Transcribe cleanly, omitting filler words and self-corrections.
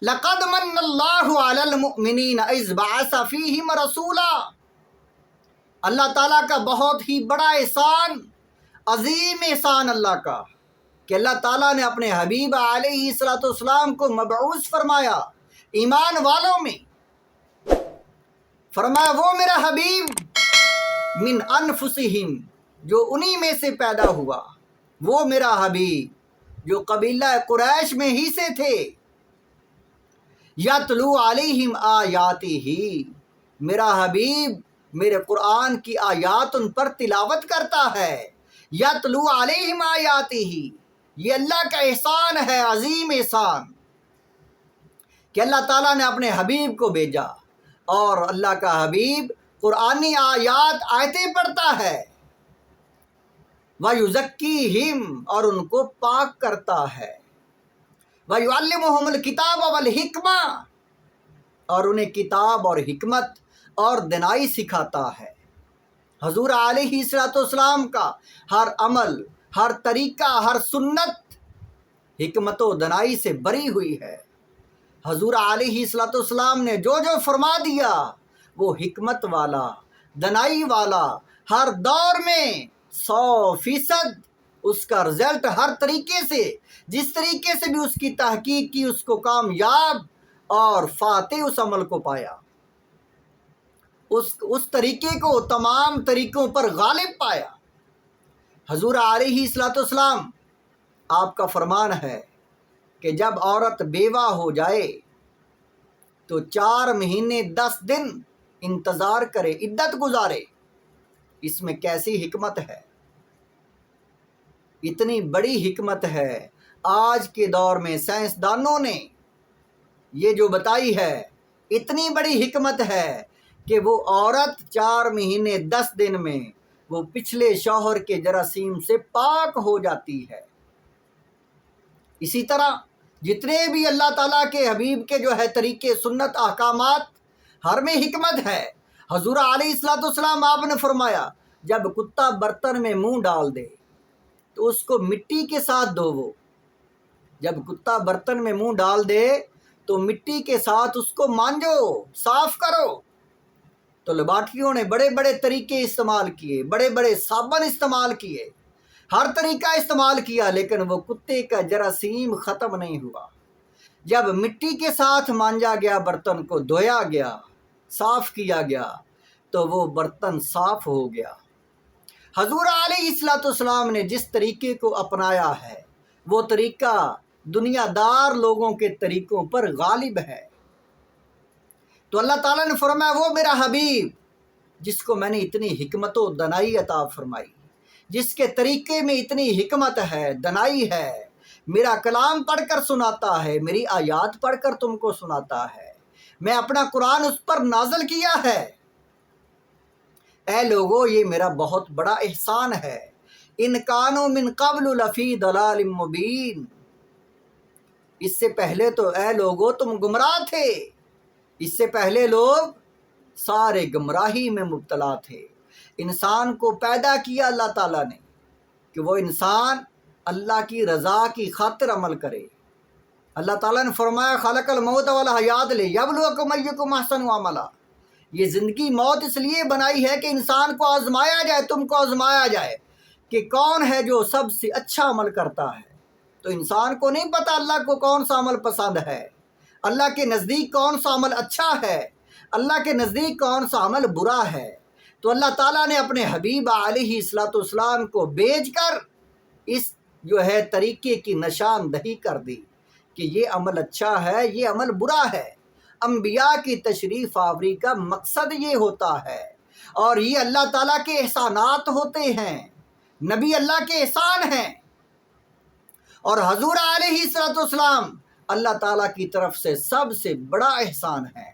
لقد من اللہ علی المؤمنین اذ بعث فیہم رسولا، اللہ تعالیٰ کا بہت ہی بڑا احسان، عظیم احسان اللہ کا، کہ اللہ تعالیٰ نے اپنے حبیب علیہ الصلوۃ والسلام کو مبعوث فرمایا ایمان والوں میں۔ فرمایا وہ میرا حبیب من انفسہم، جو انہی میں سے پیدا ہوا، وہ میرا حبیب جو قبیلہ قریش میں ہی سے تھے۔ یتلو علیہم آیاتہ، میرا حبیب میرے قرآن کی آیات ان پر تلاوت کرتا ہے۔ یتلو علیہم آیاتہ، یہ اللہ کا احسان ہے، عظیم احسان، کہ اللہ تعالیٰ نے اپنے حبیب کو بھیجا اور اللہ کا حبیب قرآنی آیتیں پڑھتا ہے۔ وَيُزَكِّيهِمْ، اور ان کو پاک کرتا ہے۔ وَيُعَلِّمُهُمُ الْكِتَابَ وَالْحِكْمَةَ، اور انہیں کتاب اور حکمت اور دانائی سکھاتا ہے۔ حضور علیہ الصلوۃ والسلام کا ہر عمل، ہر طریقہ، ہر سنت حکمت و دانائی سے بری ہوئی ہے۔ حضور علیہ الصلوۃ والسلام نے جو جو فرما دیا وہ حکمت والا، دانائی والا، ہر دور میں 100% اس کا رزلٹ ہر طریقے سے، جس طریقے سے بھی اس کی تحقیق کی، اس کو کامیاب اور فاتح اس عمل کو پایا، اس طریقے کو تمام طریقوں پر غالب پایا۔ حضور علیہ الصلوۃ والسلام، آپ کا فرمان ہے کہ جب عورت بیوہ ہو جائے تو 4 مہینے 10 دن انتظار کرے، عدت گزارے۔ اس میں کیسی حکمت ہے، اتنی بڑی حکمت ہے۔ آج کے دور میں سائنسدانوں نے یہ جو بتائی ہے، اتنی بڑی حکمت ہے کہ وہ عورت 4 مہینے 10 دن میں وہ پچھلے شوہر کے جراثیم سے پاک ہو جاتی ہے۔ اسی طرح جتنے بھی اللہ تعالیٰ کے حبیب کے جو ہے طریقے، سنت، احکامات، ہر میں حکمت ہے۔ حضور علیہ الصلوۃ والسلام، آپ نے فرمایا جب کتا برتن میں منہ ڈال دے تو اس کو مٹی کے ساتھ دھوو۔ جب کتا برتن میں منہ ڈال دے تو مٹی کے ساتھ اس کو مانجو، صاف کرو۔ تو لیبارٹریوں نے بڑے بڑے طریقے استعمال کیے، بڑے بڑے صابن استعمال کیے، ہر طریقہ استعمال کیا، لیکن وہ کتے کا جراثیم ختم نہیں ہوا۔ جب مٹی کے ساتھ مانجا گیا، برتن کو دھویا گیا، صاف کیا گیا، تو وہ برتن صاف ہو گیا۔ حضور علیہ الصلوۃ والسلام نے جس طریقے کو اپنایا ہے، وہ طریقہ دنیا دار لوگوں کے طریقوں پر غالب ہے۔ تو اللہ تعالیٰ نے فرمایا وہ میرا حبیب جس کو میں نے اتنی حکمت و دانائی عطا فرمائی، جس کے طریقے میں اتنی حکمت ہے، دانائی ہے، میرا کلام پڑھ کر سناتا ہے، میری آیات پڑھ کر تم کو سناتا ہے، میں اپنا قرآن اس پر نازل کیا ہے۔ اے لوگو، یہ میرا بہت بڑا احسان ہے۔ ان کانوا من قبل لفی ضلال مبین، اس سے پہلے تو اے لوگو تم گمراہ تھے، اس سے پہلے لوگ سارے گمراہی میں مبتلا تھے۔ انسان کو پیدا کیا اللہ تعالیٰ نے کہ وہ انسان اللہ کی رضا کی خاطر عمل کرے۔ اللہ تعالیٰ نے فرمایا خلق الموت والحیات لیبلوکم ایکم احسن عملا، یہ زندگی موت اس لیے بنائی ہے کہ انسان کو آزمایا جائے، تم کو آزمایا جائے کہ کون ہے جو سب سے اچھا عمل کرتا ہے۔ تو انسان کو نہیں پتہ اللہ کو کون سا عمل پسند ہے، اللہ کے نزدیک کون سا عمل اچھا ہے، اللہ کے نزدیک کون سا عمل برا ہے۔ تو اللہ تعالیٰ نے اپنے حبیب علیہ الصلوۃ والسلام کو بھیج کر اس جو ہے طریقے کی نشاندہی کر دی کہ یہ عمل اچھا ہے، یہ عمل برا ہے۔ انبیاء کی تشریف آوری کا مقصد یہ ہوتا ہے، اور یہ اللہ تعالیٰ کے احسانات ہوتے ہیں، نبی اللہ کے احسان ہیں، اور حضور علیہ الصلوۃ والسلام اللہ تعالیٰ کی طرف سے سب سے بڑا احسان ہے۔